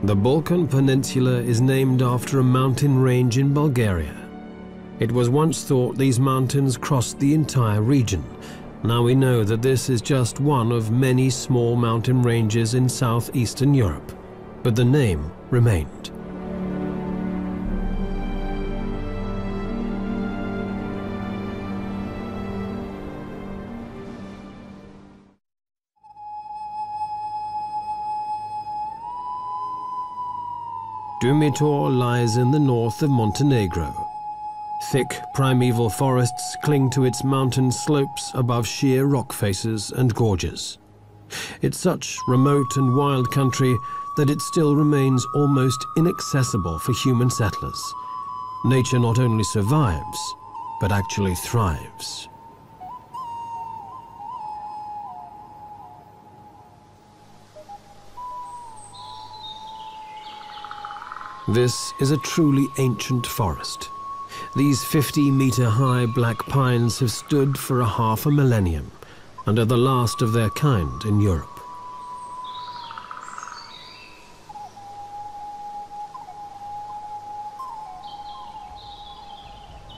The Balkan Peninsula is named after a mountain range in Bulgaria. It was once thought these mountains crossed the entire region. Now we know that this is just one of many small mountain ranges in southeastern Europe, but the name remained. Dumitor lies in the north of Montenegro. Thick primeval forests cling to its mountain slopes above sheer rock faces and gorges. It's such remote and wild country that it still remains almost inaccessible for human settlers. Nature not only survives, but actually thrives. This is a truly ancient forest. These 50-meter-high black pines have stood for half a millennium and are the last of their kind in Europe.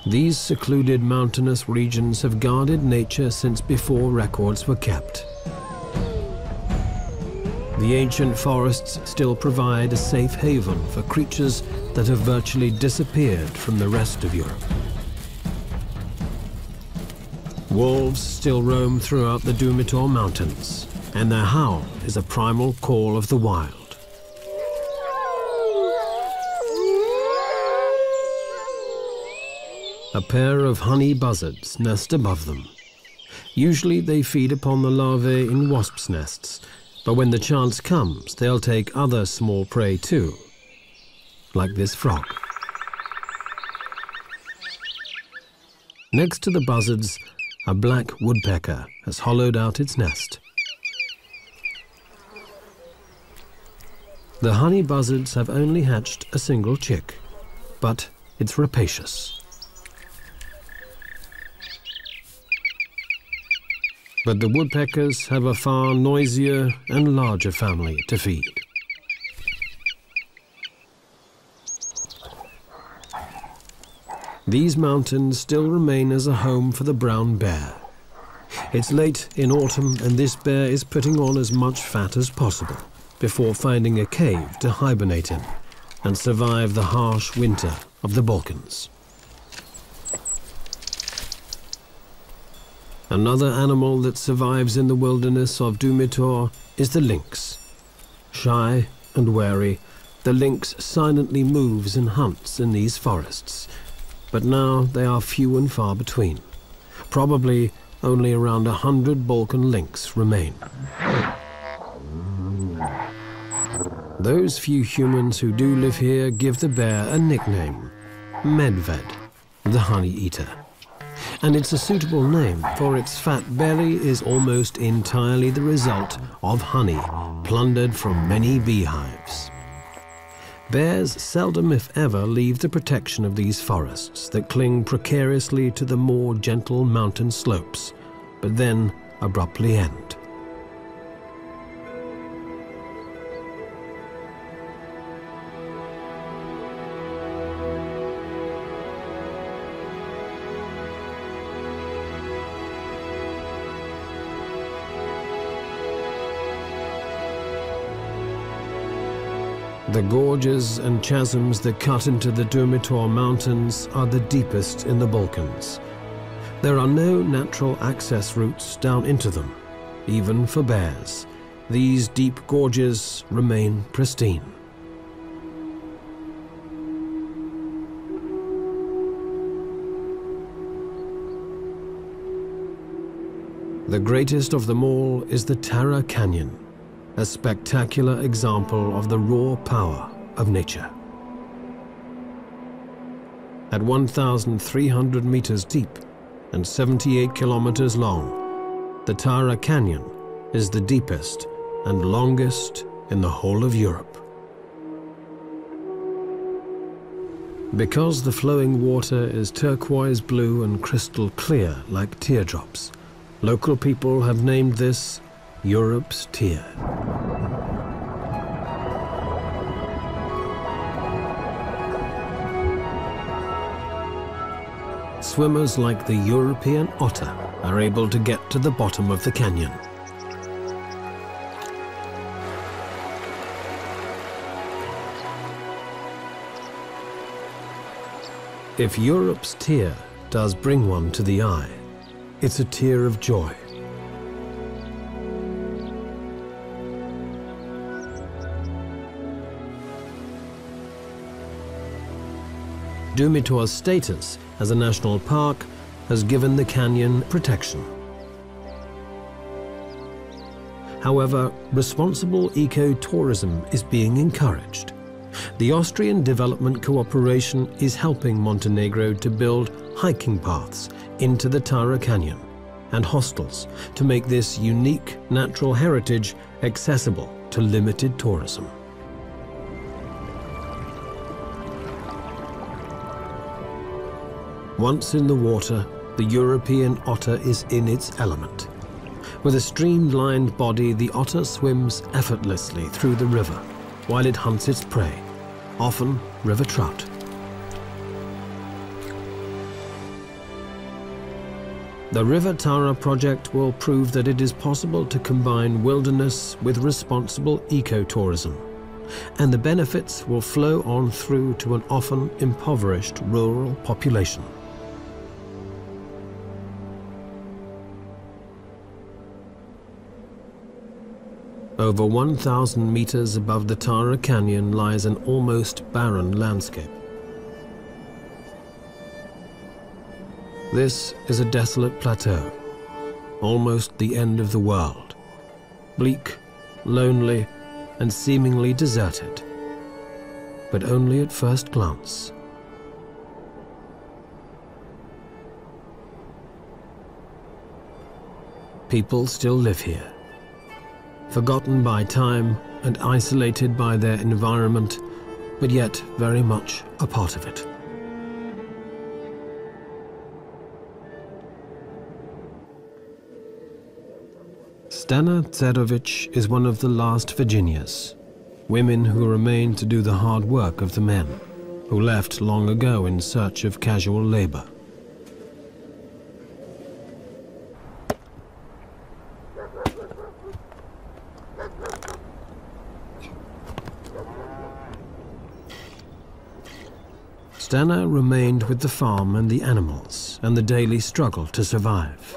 These secluded mountainous regions have guarded nature since before records were kept. The ancient forests still provide a safe haven for creatures that have virtually disappeared from the rest of Europe. Wolves still roam throughout the Dumitor Mountains, and their howl is a primal call of the wild. A pair of honey buzzards nest above them. Usually they feed upon the larvae in wasps' nests, but when the chance comes, they'll take other small prey too, like this frog. Next to the buzzards, a black woodpecker has hollowed out its nest. The honey buzzards have only hatched a single chick, but it's rapacious. But the woodpeckers have a far noisier and larger family to feed. These mountains still remain as a home for the brown bear. It's late in autumn and this bear is putting on as much fat as possible before finding a cave to hibernate in and survive the harsh winter of the Balkans. Another animal that survives in the wilderness of Dumitor is the lynx. Shy and wary, the lynx silently moves and hunts in these forests, but now they are few and far between. Probably only around 100 Balkan lynx remain. Those few humans who do live here give the bear a nickname, Medved, the honey eater. And it's a suitable name, for its fat belly is almost entirely the result of honey plundered from many beehives. Bears seldom, if ever, leave the protection of these forests that cling precariously to the more gentle mountain slopes, but then abruptly end. The gorges and chasms that cut into the Dumitor Mountains are the deepest in the Balkans. There are no natural access routes down into them, even for bears. These deep gorges remain pristine. The greatest of them all is the Tara Canyon, a spectacular example of the raw power of nature. At 1,300 meters deep and 78 kilometers long, the Tara Canyon is the deepest and longest in the whole of Europe. Because the flowing water is turquoise blue and crystal clear like teardrops, local people have named this Europe's Tear. swimmers like the European otter are able to get to the bottom of the canyon. If Europe's tear does bring one to the eye, it's a tear of joy. Dumitor's status as a national park has given the canyon protection. However, responsible eco-tourism is being encouraged. The Austrian Development Cooperation is helping Montenegro to build hiking paths into the Tara Canyon and hostels to make this unique natural heritage accessible to limited tourism. Once in the water, the European otter is in its element. With a streamlined body, the otter swims effortlessly through the river while it hunts its prey, often river trout. The River Tara project will prove that it is possible to combine wilderness with responsible ecotourism, and the benefits will flow on through to an often impoverished rural population. Over 1,000 meters above the Tara Canyon lies an almost barren landscape. This is a desolate plateau, almost the end of the world. Bleak, lonely, and seemingly deserted, but only at first glance. People still live here, forgotten by time and isolated by their environment, but yet very much a part of it. Stana Tserovic is one of the last Virginias, women who remain to do the hard work of the men, who left long ago in search of casual labor. Stana remained with the farm and the animals and the daily struggle to survive.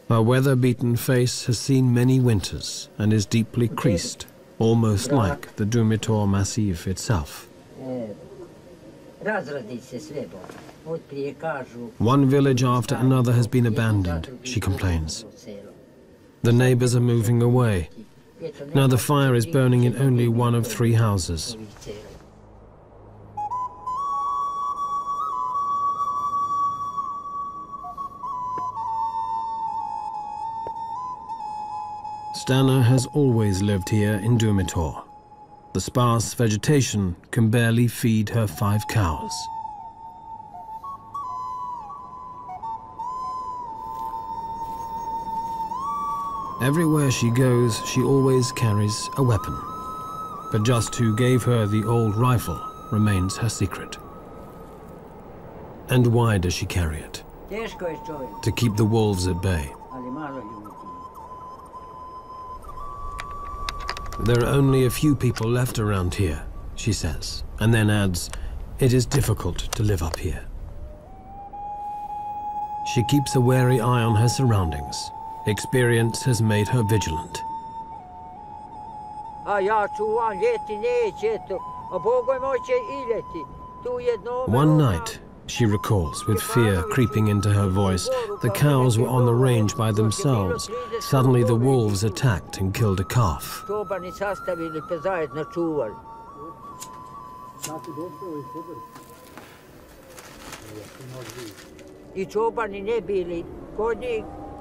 Her weather-beaten face has seen many winters and is deeply creased, almost like the Dumitor Massif itself. One village after another has been abandoned, she complains. The neighbors are moving away. Now the fire is burning in only one of 3 houses. Stana has always lived here in Dumitor. The sparse vegetation can barely feed her 5 cows. Everywhere she goes, she always carries a weapon. But just who gave her the old rifle remains her secret. And why does she carry it? To keep the wolves at bay. There are only a few people left around here, she says, and then adds, it is difficult to live up here. She keeps a wary eye on her surroundings. Experience has made her vigilant. One night, she recalls, with fear creeping into her voice, the cows were on the range by themselves. Suddenly the wolves attacked and killed a calf.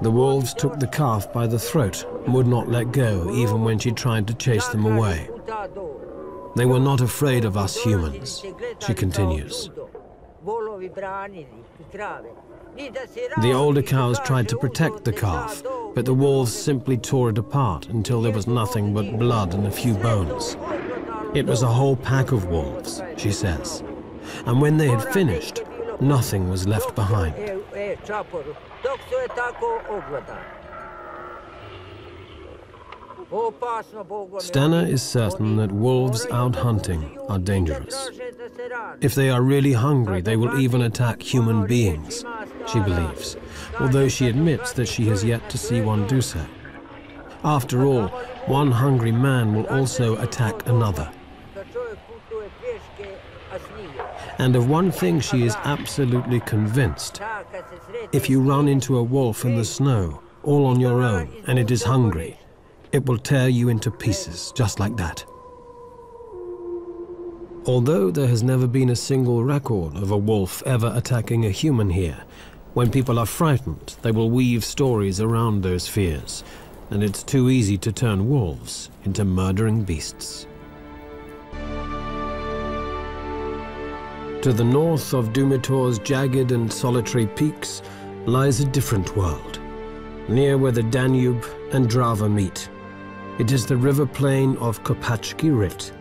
The wolves took the calf by the throat and would not let go, even when she tried to chase them away. They were not afraid of us humans, she continues. The older cows tried to protect the calf, but the wolves simply tore it apart until there was nothing but blood and a few bones. It was a whole pack of wolves, she says. And when they had finished, nothing was left behind. Stana is certain that wolves out hunting are dangerous. If they are really hungry, they will even attack human beings, she believes, although she admits that she has yet to see one do so. After all, one hungry man will also attack another. And of one thing she is absolutely convinced. If you run into a wolf in the snow, all on your own, and it is hungry, it will tear you into pieces, just like that. Although there has never been a single record of a wolf ever attacking a human here, when people are frightened, they will weave stories around those fears, and it's too easy to turn wolves into murdering beasts. To the north of Dumitor's jagged and solitary peaks lies a different world, near where the Danube and Drava meet. It is the river plain of Kopacki Rit.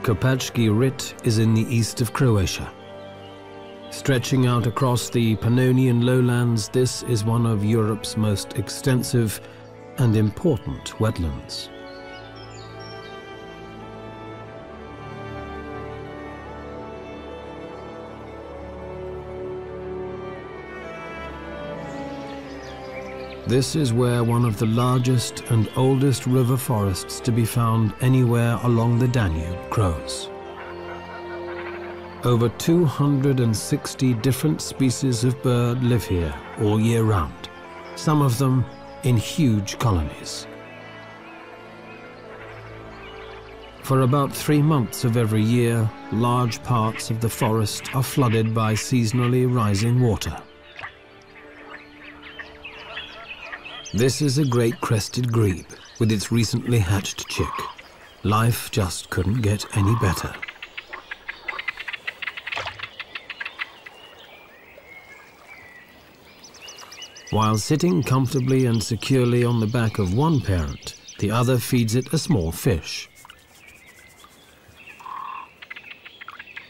Kopacki Rit is in the east of Croatia. Stretching out across the Pannonian lowlands, this is one of Europe's most extensive and important wetlands. This is where one of the largest and oldest river forests to be found anywhere along the Danube grows. Over 260 different species of bird live here all year round, some of them in huge colonies. For about 3 months of every year, large parts of the forest are flooded by seasonally rising water. This is a great crested grebe with its recently hatched chick. Life just couldn't get any better. While sitting comfortably and securely on the back of one parent, the other feeds it a small fish.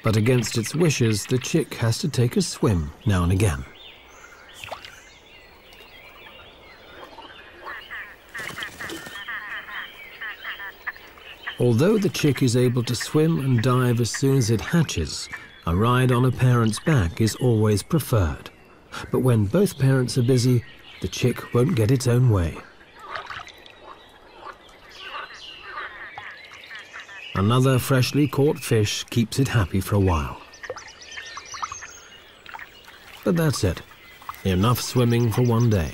But against its wishes, the chick has to take a swim now and again. Although the chick is able to swim and dive as soon as it hatches, a ride on a parent's back is always preferred. But when both parents are busy, the chick won't get its own way. Another freshly caught fish keeps it happy for a while. But that's it. Enough swimming for one day.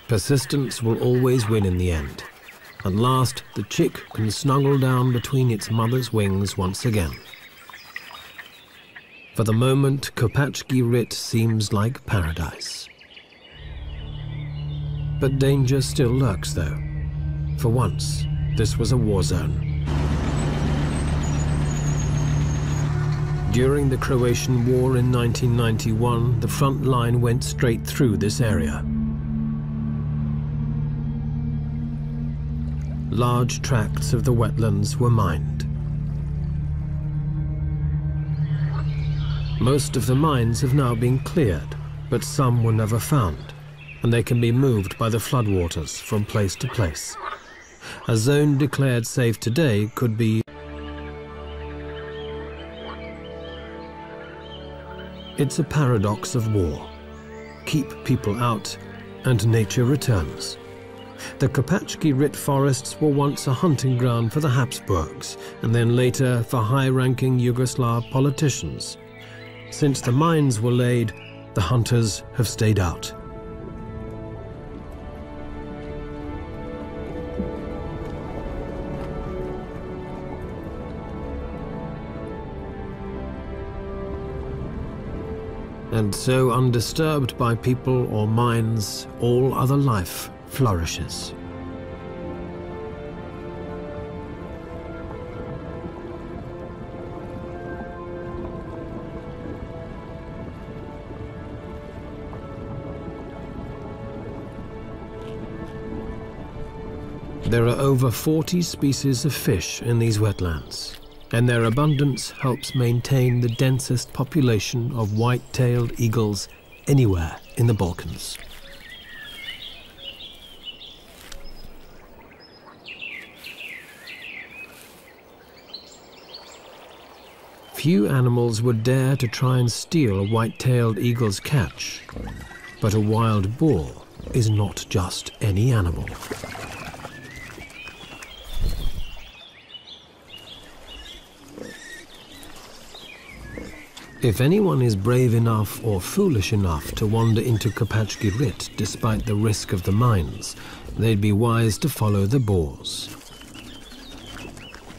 Persistence will always win in the end. At last, the chick can snuggle down between its mother's wings once again. For the moment, Kopacki Rit seems like paradise. But danger still lurks, though. For once, this was a war zone. During the Croatian War in 1991, the front line went straight through this area. Large tracts of the wetlands were mined. Most of the mines have now been cleared, but some were never found, and they can be moved by the floodwaters from place to place. A zone declared safe today could be... It's a paradox of war. Keep people out, and nature returns. The Kopacki Rit forests were once a hunting ground for the Habsburgs, and then later for high-ranking Yugoslav politicians. Since the mines were laid, the hunters have stayed out. and so undisturbed by people or mines, all other life flourishes. There are over 40 species of fish in these wetlands, and their abundance helps maintain the densest population of white-tailed eagles anywhere in the Balkans. Few animals would dare to try and steal a white-tailed eagle's catch, but a wild boar is not just any animal. If anyone is brave enough or foolish enough to wander into Kopachgirit despite the risk of the mines, they'd be wise to follow the boars.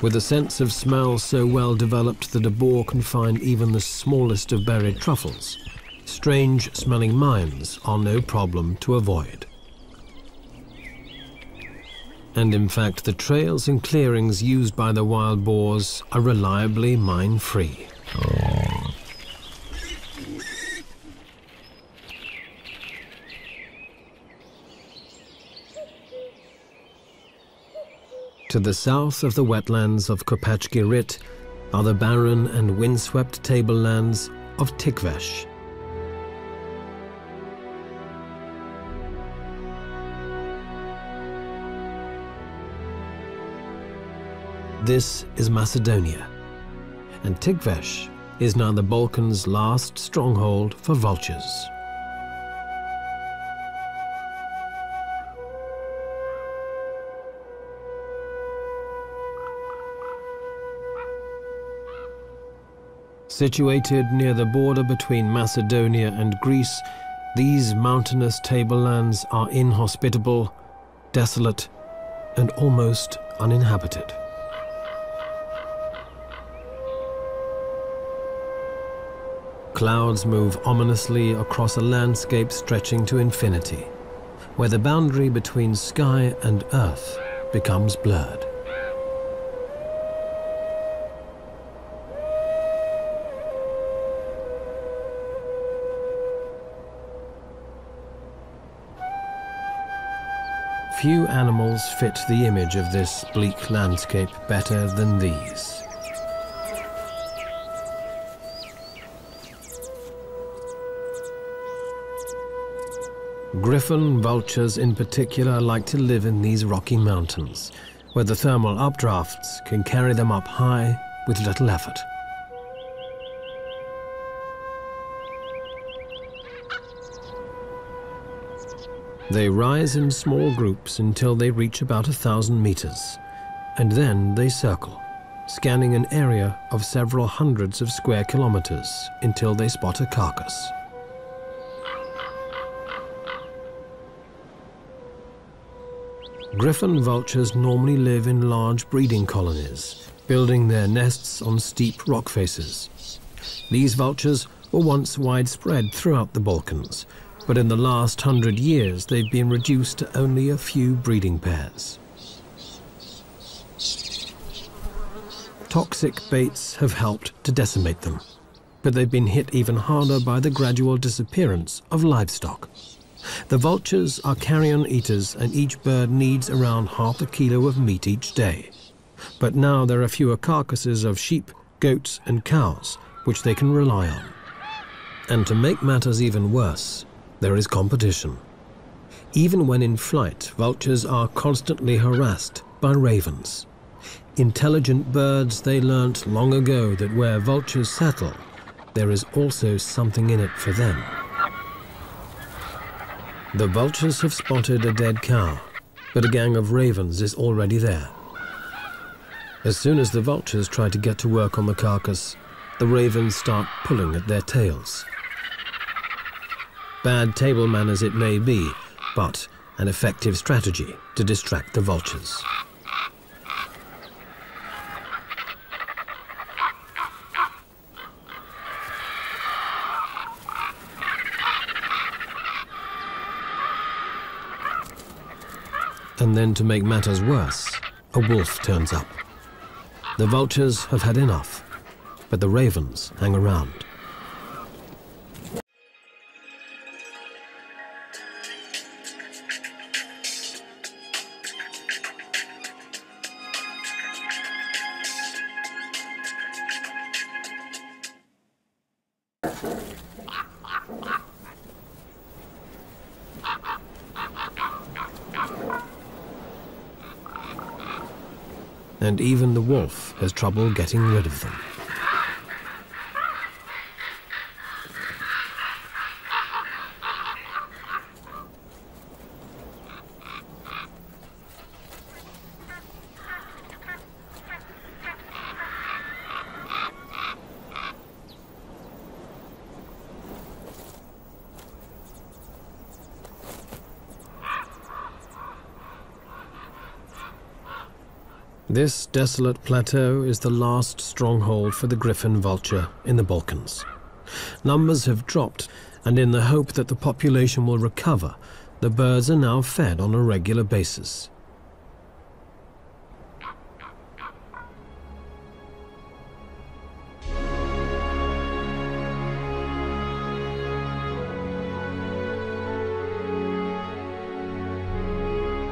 With a sense of smell so well developed that a boar can find even the smallest of buried truffles, strange-smelling mines are no problem to avoid. And in fact, the trails and clearings used by the wild boars are reliably mine-free. To the south of the wetlands of Kopachgirit are the barren and windswept tablelands of Tikvesh. This is Macedonia, and Tikvesh is now the Balkans' last stronghold for vultures. Situated near the border between Macedonia and Greece, these mountainous tablelands are inhospitable, desolate, and almost uninhabited. Clouds move ominously across a landscape stretching to infinity, where the boundary between sky and earth becomes blurred. Few animals fit the image of this bleak landscape better than these. Griffon vultures in particular like to live in these rocky mountains, where the thermal updrafts can carry them up high with little effort. They rise in small groups until they reach about 1,000 meters, and then they circle, scanning an area of several hundreds of square kilometers until they spot a carcass. Griffon vultures normally live in large breeding colonies, building their nests on steep rock faces. These vultures were once widespread throughout the Balkans, but in the last 100 years they've been reduced to only a few breeding pairs. Toxic baits have helped to decimate them, but they've been hit even harder by the gradual disappearance of livestock. The vultures are carrion eaters, and each bird needs around half a kilo of meat each day. But now there are fewer carcasses of sheep, goats and cows, which they can rely on. And to make matters even worse, there is competition. Even when in flight, vultures are constantly harassed by ravens. Intelligent birds, they learnt long ago that where vultures settle, there is also something in it for them. The vultures have spotted a dead cow, but a gang of ravens is already there. As soon as the vultures try to get to work on the carcass, the ravens start pulling at their tails. Bad table manners it may be, but an effective strategy to distract the vultures. And then, to make matters worse, a wolf turns up. The vultures have had enough, but the ravens hang around. And even the wolf has trouble getting rid of them. This desolate plateau is the last stronghold for the griffon vulture in the Balkans. Numbers have dropped, and in the hope that the population will recover, the birds are now fed on a regular basis.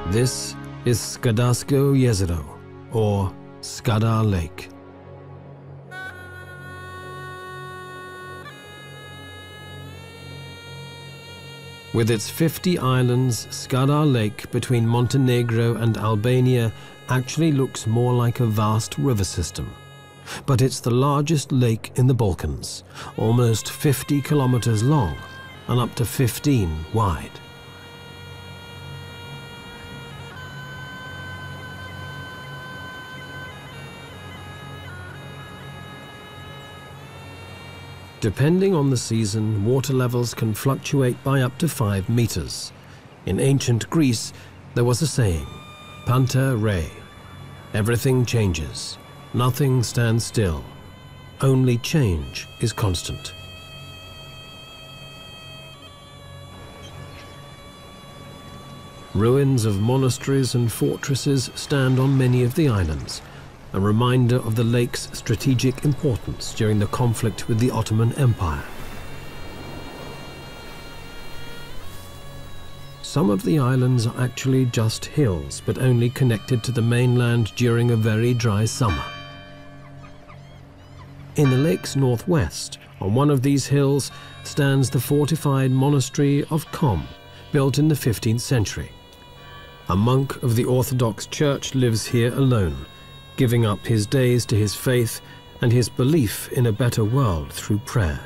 This is Skadarsko Jezero, or Skadar Lake. With its 50 islands, Skadar Lake between Montenegro and Albania actually looks more like a vast river system. But it's the largest lake in the Balkans, almost 50 kilometers long and up to 15 wide. Depending on the season, water levels can fluctuate by up to 5 meters. In ancient Greece, there was a saying, Panta rei. Everything changes. Nothing stands still. Only change is constant. Ruins of monasteries and fortresses stand on many of the islands, a reminder of the lake's strategic importance during the conflict with the Ottoman Empire. Some of the islands are actually just hills, but only connected to the mainland during a very dry summer. In the lake's northwest, on one of these hills, stands the fortified monastery of Kom, built in the 15th century. A monk of the Orthodox Church lives here alone, giving up his days to his faith and his belief in a better world through prayer.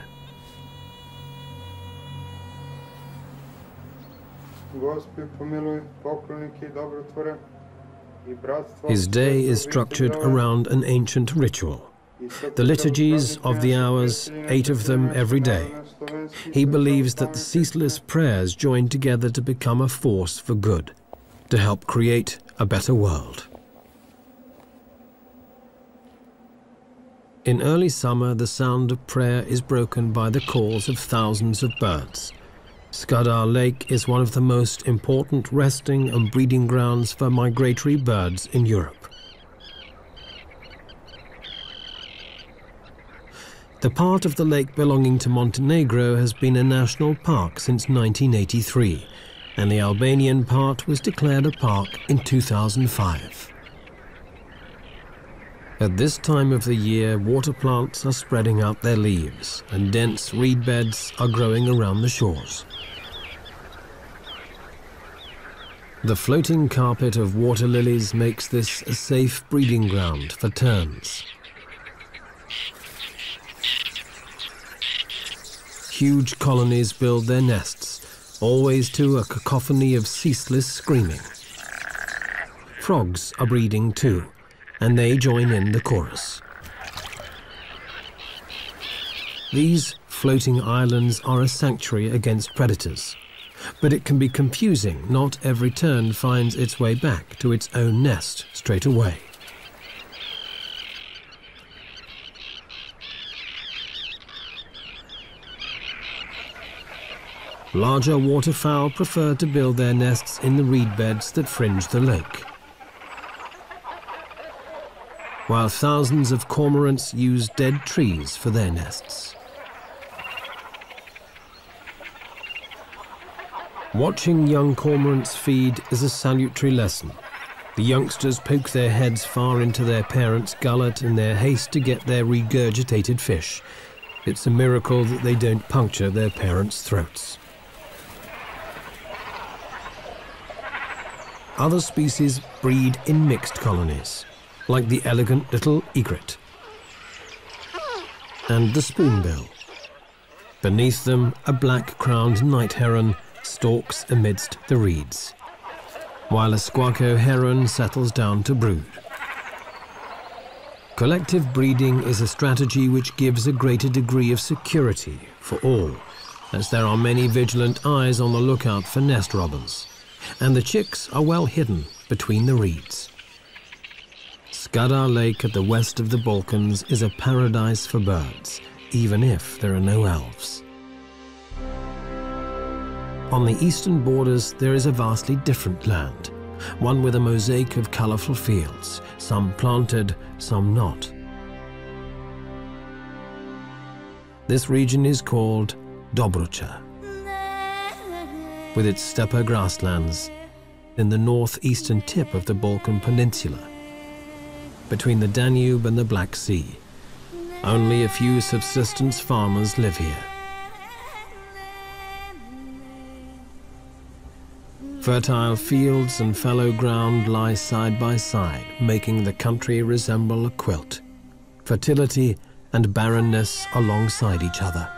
His day is structured around an ancient ritual. The liturgies of the hours, 8 of them every day. He believes that the ceaseless prayers join together to become a force for good, to help create a better world. In early summer, the sound of prayer is broken by the calls of thousands of birds. Skadar Lake is one of the most important resting and breeding grounds for migratory birds in Europe. The part of the lake belonging to Montenegro has been a national park since 1983, and the Albanian part was declared a park in 2005. At this time of the year, water plants are spreading out their leaves, and dense reed beds are growing around the shores. The floating carpet of water lilies makes this a safe breeding ground for terns. Huge colonies build their nests, always to a cacophony of ceaseless screaming. Frogs are breeding too, and they join in the chorus. These floating islands are a sanctuary against predators, but it can be confusing. Not every tern finds its way back to its own nest straight away. Larger waterfowl prefer to build their nests in the reed beds that fringe the lake, while thousands of cormorants use dead trees for their nests. Watching young cormorants feed is a salutary lesson. The youngsters poke their heads far into their parents' gullet in their haste to get their regurgitated fish. It's a miracle that they don't puncture their parents' throats. Other species breed in mixed colonies, like the elegant little egret and the spoonbill. Beneath them, a black-crowned night heron stalks amidst the reeds, while a squacco heron settles down to brood. Collective breeding is a strategy which gives a greater degree of security for all, as there are many vigilant eyes on the lookout for nest robbers, and the chicks are well hidden between the reeds. Skadar Lake at the west of the Balkans is a paradise for birds, even if there are no elves. On the eastern borders, there is a vastly different land, one with a mosaic of colourful fields, some planted, some not. This region is called Dobrucha, with its steppe grasslands in the northeastern tip of the Balkan Peninsula, between the Danube and the Black Sea. Only a few subsistence farmers live here. Fertile fields and fallow ground lie side by side, making the country resemble a quilt. Fertility and barrenness alongside each other.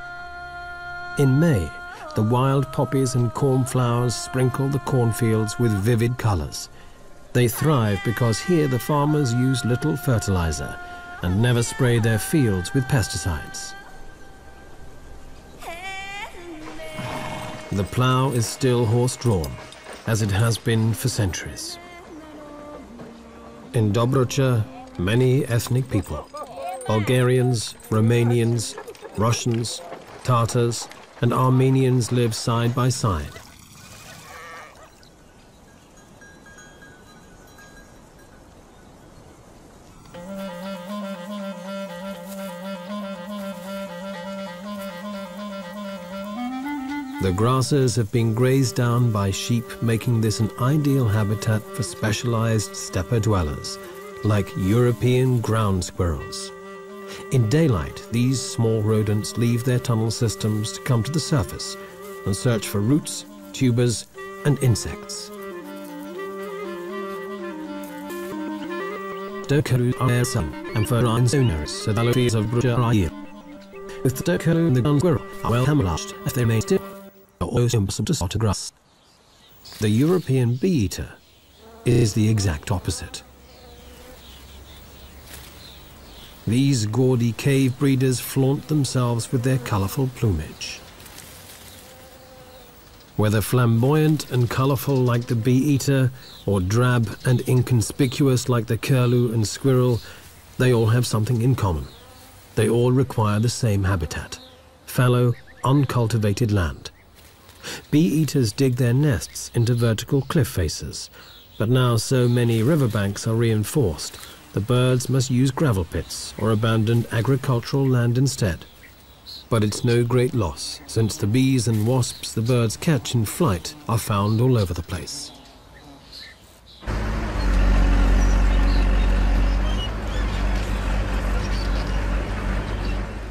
In May, the wild poppies and cornflowers sprinkle the cornfields with vivid colors. They thrive because here the farmers use little fertilizer and never spray their fields with pesticides. The plow is still horse-drawn, as it has been for centuries. In Dobrucha, many ethnic people, Bulgarians, Romanians, Russians, Tatars, and Armenians live side by side. The grasses have been grazed down by sheep, making this an ideal habitat for specialized steppe dwellers, like European ground squirrels. In daylight, these small rodents leave their tunnel systems to come to the surface and search for roots, tubers, and insects. Stokalu are some and fertile zoners, so the trees of Brucha are here. With the Stokalu and the ground squirrel are well camouflaged if they remain still. To grass. The European bee-eater is the exact opposite. These gaudy cave breeders flaunt themselves with their colorful plumage. Whether flamboyant and colorful like the bee-eater, or drab and inconspicuous like the curlew and squirrel, they all have something in common. They all require the same habitat: fallow, uncultivated land. Bee-eaters dig their nests into vertical cliff faces, but now so many riverbanks are reinforced, the birds must use gravel pits or abandoned agricultural land instead. But it's no great loss, since the bees and wasps the birds catch in flight are found all over the place.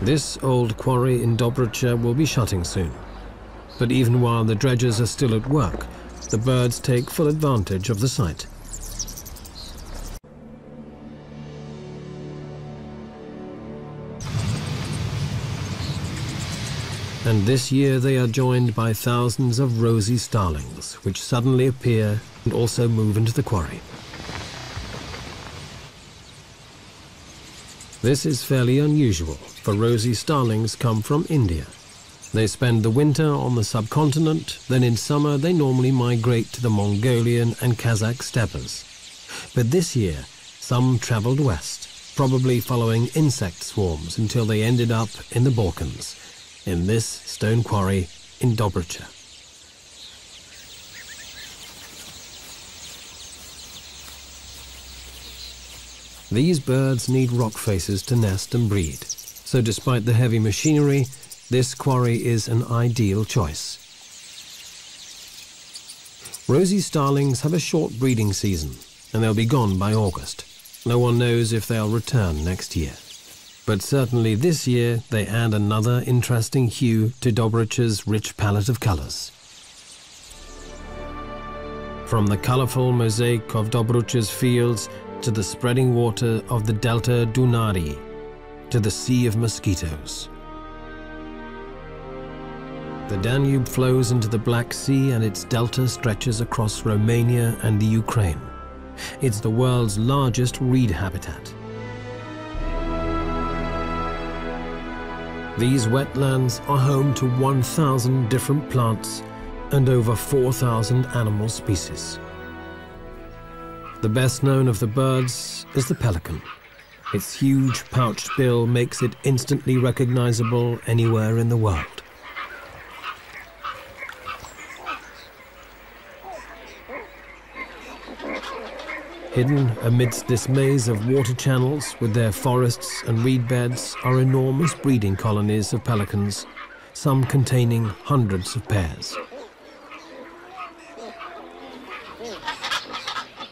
This old quarry in Dobrucha will be shutting soon. But even while the dredgers are still at work, the birds take full advantage of the site. And this year they are joined by thousands of rosy starlings, which suddenly appear and also move into the quarry. This is fairly unusual, for rosy starlings come from India. They spend the winter on the subcontinent, then in summer they normally migrate to the Mongolian and Kazakh steppes. But this year, some traveled west, probably following insect swarms until they ended up in the Balkans, in this stone quarry in Dobrucha. These birds need rock faces to nest and breed, so despite the heavy machinery, this quarry is an ideal choice. Rosy starlings have a short breeding season, and they'll be gone by August. No one knows if they'll return next year. But certainly this year they add another interesting hue to Dobric's rich palette of colours. From the colourful mosaic of Dobric's fields to the spreading water of the Delta Dunari, to the Sea of Mosquitoes. The Danube flows into the Black Sea and its delta stretches across Romania and the Ukraine. It's the world's largest reed habitat. These wetlands are home to 1,000 different plants and over 4,000 animal species. The best known of the birds is the pelican. Its huge pouched bill makes it instantly recognizable anywhere in the world. Hidden amidst this maze of water channels with their forests and reed beds are enormous breeding colonies of pelicans, some containing hundreds of pairs.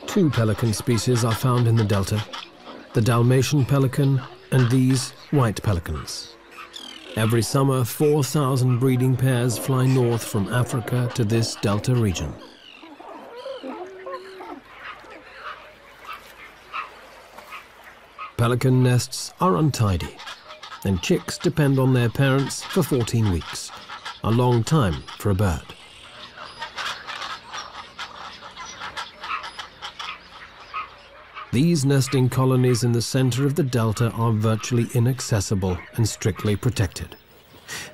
Two pelican species are found in the delta, the Dalmatian pelican and these white pelicans. Every summer, 4,000 breeding pairs fly north from Africa to this delta region. Pelican nests are untidy, and chicks depend on their parents for 14 weeks, a long time for a bird. These nesting colonies in the center of the delta are virtually inaccessible and strictly protected.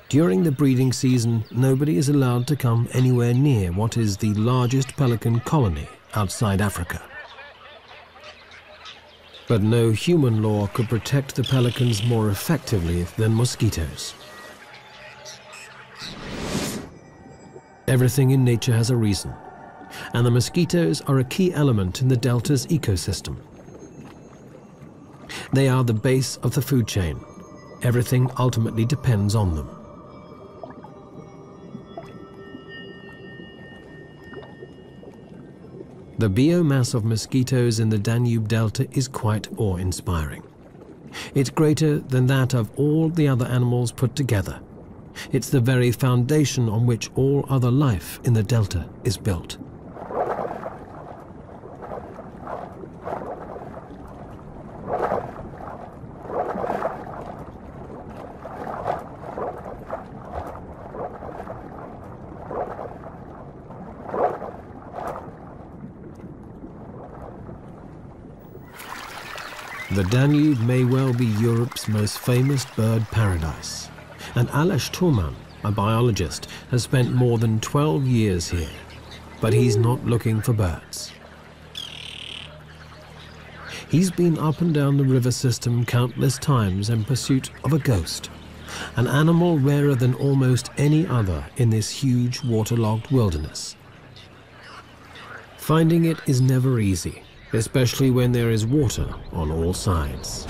During the breeding season, nobody is allowed to come anywhere near what is the largest pelican colony outside Africa. But no human law could protect the pelicans more effectively than mosquitoes. Everything in nature has a reason, and the mosquitoes are a key element in the delta's ecosystem. They are the base of the food chain. Everything ultimately depends on them. The biomass of mosquitoes in the Danube Delta is quite awe-inspiring. It's greater than that of all the other animals put together. It's the very foundation on which all other life in the Delta is built. The Danube may well be Europe's most famous bird paradise, and Aleš Toman, a biologist, has spent more than 12 years here, but he's not looking for birds. He's been up and down the river system countless times in pursuit of a ghost, an animal rarer than almost any other in this huge waterlogged wilderness. Finding it is never easy, especially when there is water on all sides.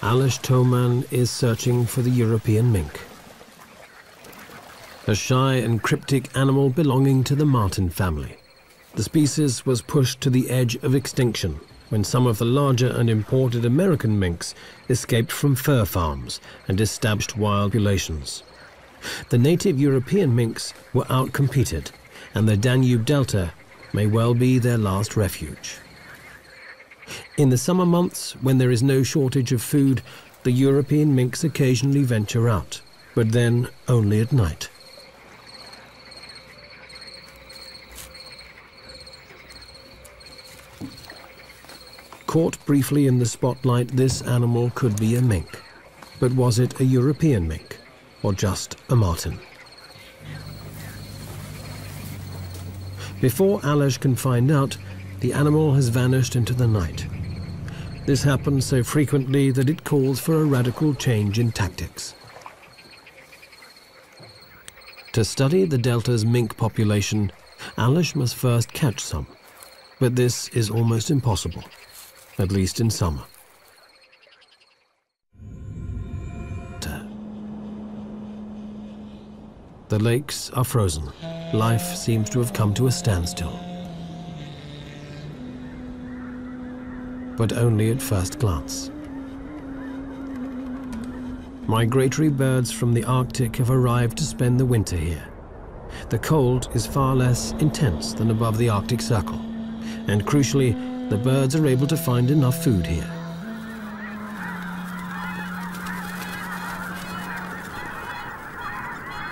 Aleš Toman is searching for the European mink, a shy and cryptic animal belonging to the marten family. The species was pushed to the edge of extinction when some of the larger and imported American minks escaped from fur farms and established wild populations. The native European minks were outcompeted, and the Danube Delta may well be their last refuge. In the summer months, when there is no shortage of food, the European minks occasionally venture out, but then only at night. Caught briefly in the spotlight, this animal could be a mink, But was it a European mink, or just a marten? Before Aleš can find out, the animal has vanished into the night. This happens so frequently that it calls for a radical change in tactics. To study the delta's mink population, Aleš must first catch some, but this is almost impossible, at least in summer. The lakes are frozen. Life seems to have come to a standstill. But only at first glance. Migratory birds from the Arctic have arrived to spend the winter here. The cold is far less intense than above the Arctic Circle, and crucially, the birds are able to find enough food here.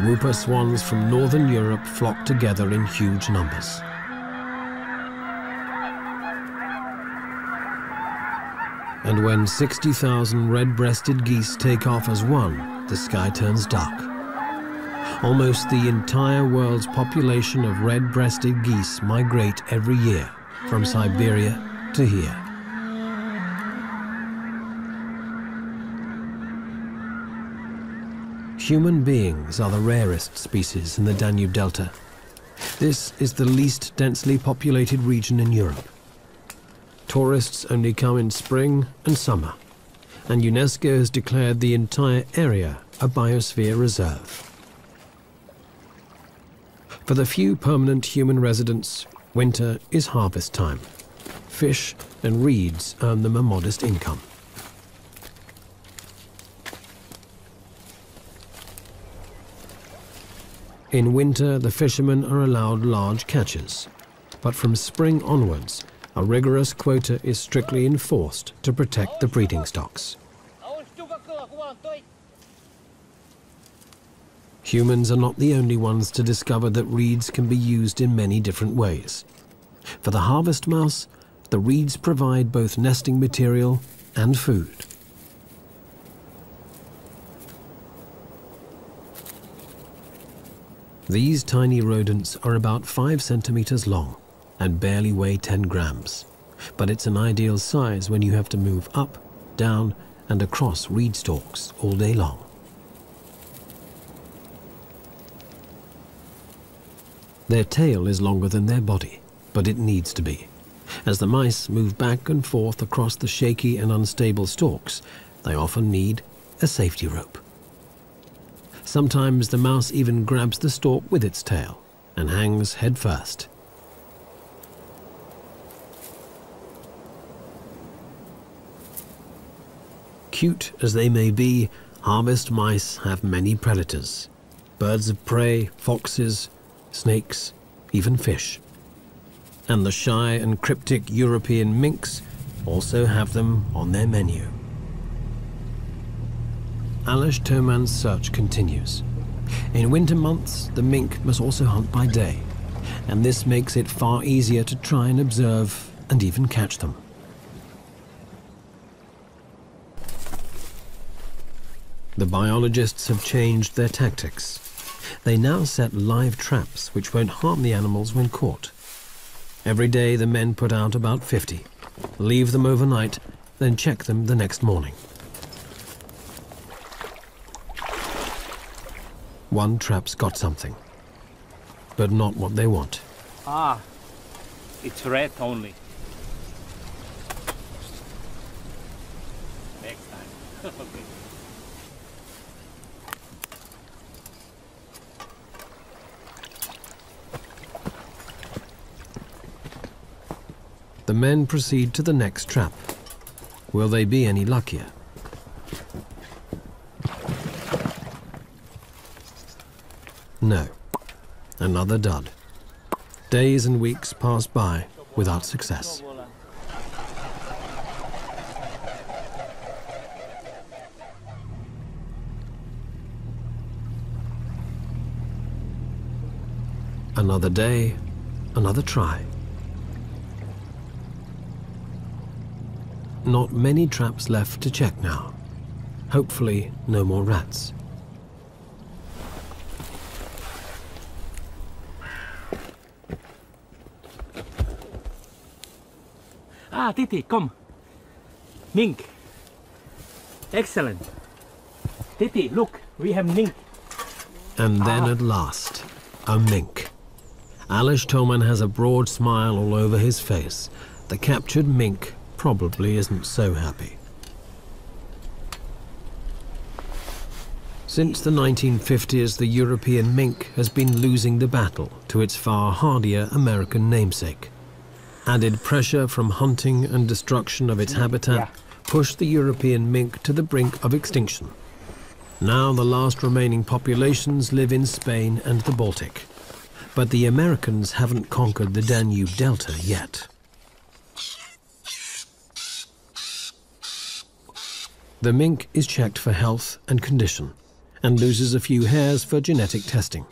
Whooper swans from northern Europe flock together in huge numbers. And when 60,000 red-breasted geese take off as one, the sky turns dark. Almost the entire world's population of red-breasted geese migrate every year from Siberia to here. Human beings are the rarest species in the Danube Delta. This is the least densely populated region in Europe. Tourists only come in spring and summer, and UNESCO has declared the entire area a biosphere reserve. For the few permanent human residents, winter is harvest time. Fish and reeds earn them a modest income. In winter, the fishermen are allowed large catches, but from spring onwards, a rigorous quota is strictly enforced to protect the breeding stocks. Humans are not the only ones to discover that reeds can be used in many different ways. For the harvest mouse, the reeds provide both nesting material and food. These tiny rodents are about 5 centimeters long and barely weigh 10 grams. But it's an ideal size when you have to move up, down, and across reed stalks all day long. Their tail is longer than their body, but it needs to be. As the mice move back and forth across the shaky and unstable stalks, they often need a safety rope. Sometimes the mouse even grabs the stalk with its tail and hangs head first. Cute as they may be, harvest mice have many predators. Birds of prey, foxes, snakes, even fish. And the shy and cryptic European minks also have them on their menu. Aleš Toman's search continues. In winter months, the mink must also hunt by day, and this makes it far easier to try and observe and even catch them. The biologists have changed their tactics. They now set live traps which won't harm the animals when caught. Every day the men put out about 50, leave them overnight, then check them the next morning. One trap's got something, but not what they want. Ah, it's red only. Next time. Okay. The men proceed to the next trap. Will they be any luckier? No. Another dud. Days and weeks pass by without success. Another day, another try. Not many traps left to check now. Hopefully, no more rats. Ah, Titi, come. Mink. Excellent. Titi, look, we have mink. And then at last, a mink. Alish Toman has a broad smile all over his face. The captured mink probably isn't so happy. Since the 1950s, the European mink has been losing the battle to its far hardier American namesake. Added pressure from hunting and destruction of its habitat pushed the European mink to the brink of extinction. Now the last remaining populations live in Spain and the Baltic. But the Americans haven't conquered the Danube Delta yet. The mink is checked for health and condition and loses a few hairs for genetic testing.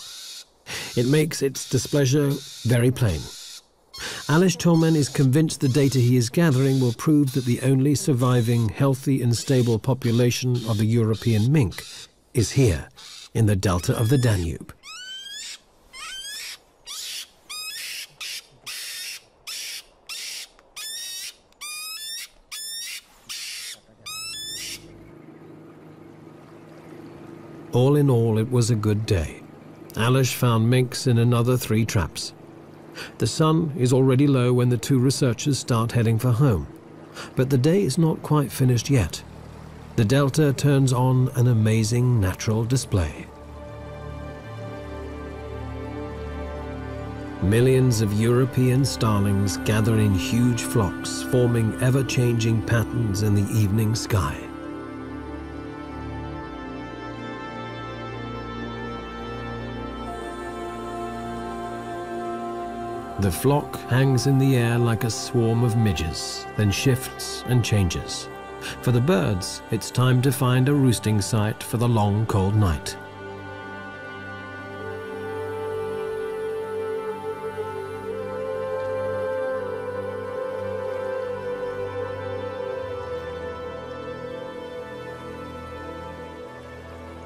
It makes its displeasure very plain. Alish Toman is convinced the data he is gathering will prove that the only surviving healthy and stable population of the European mink is here, in the delta of the Danube. All in all, it was a good day. Alish found minks in another 3 traps. The sun is already low when the 2 researchers start heading for home. But the day is not quite finished yet. The delta turns on an amazing natural display. Millions of European starlings gather in huge flocks, forming ever-changing patterns in the evening sky. The flock hangs in the air like a swarm of midges, then shifts and changes. For the birds, it's time to find a roosting site for the long, cold night.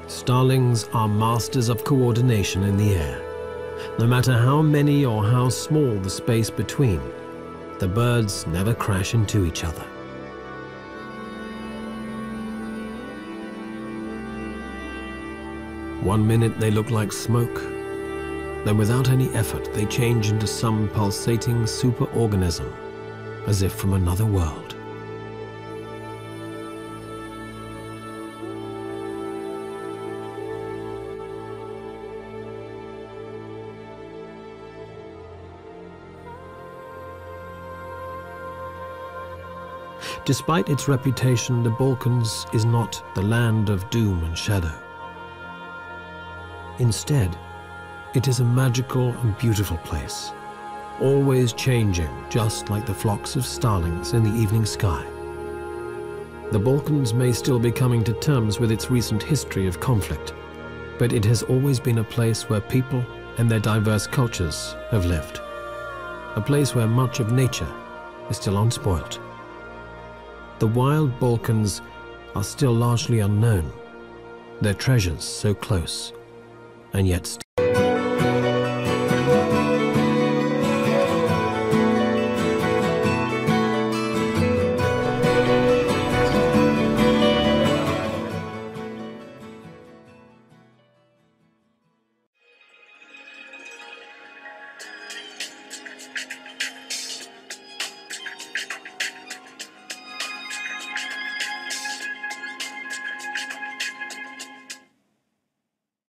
Starlings are masters of coordination in the air. No matter how many or how small the space between, the birds never crash into each other. One minute they look like smoke, then without any effort they change into some pulsating superorganism, as if from another world. Despite its reputation, the Balkans is not the land of doom and shadow. Instead, it is a magical and beautiful place, always changing, just like the flocks of starlings in the evening sky. The Balkans may still be coming to terms with its recent history of conflict, but it has always been a place where people and their diverse cultures have lived. A place where much of nature is still unspoilt. The wild Balkans are still largely unknown, their treasures so close, and yet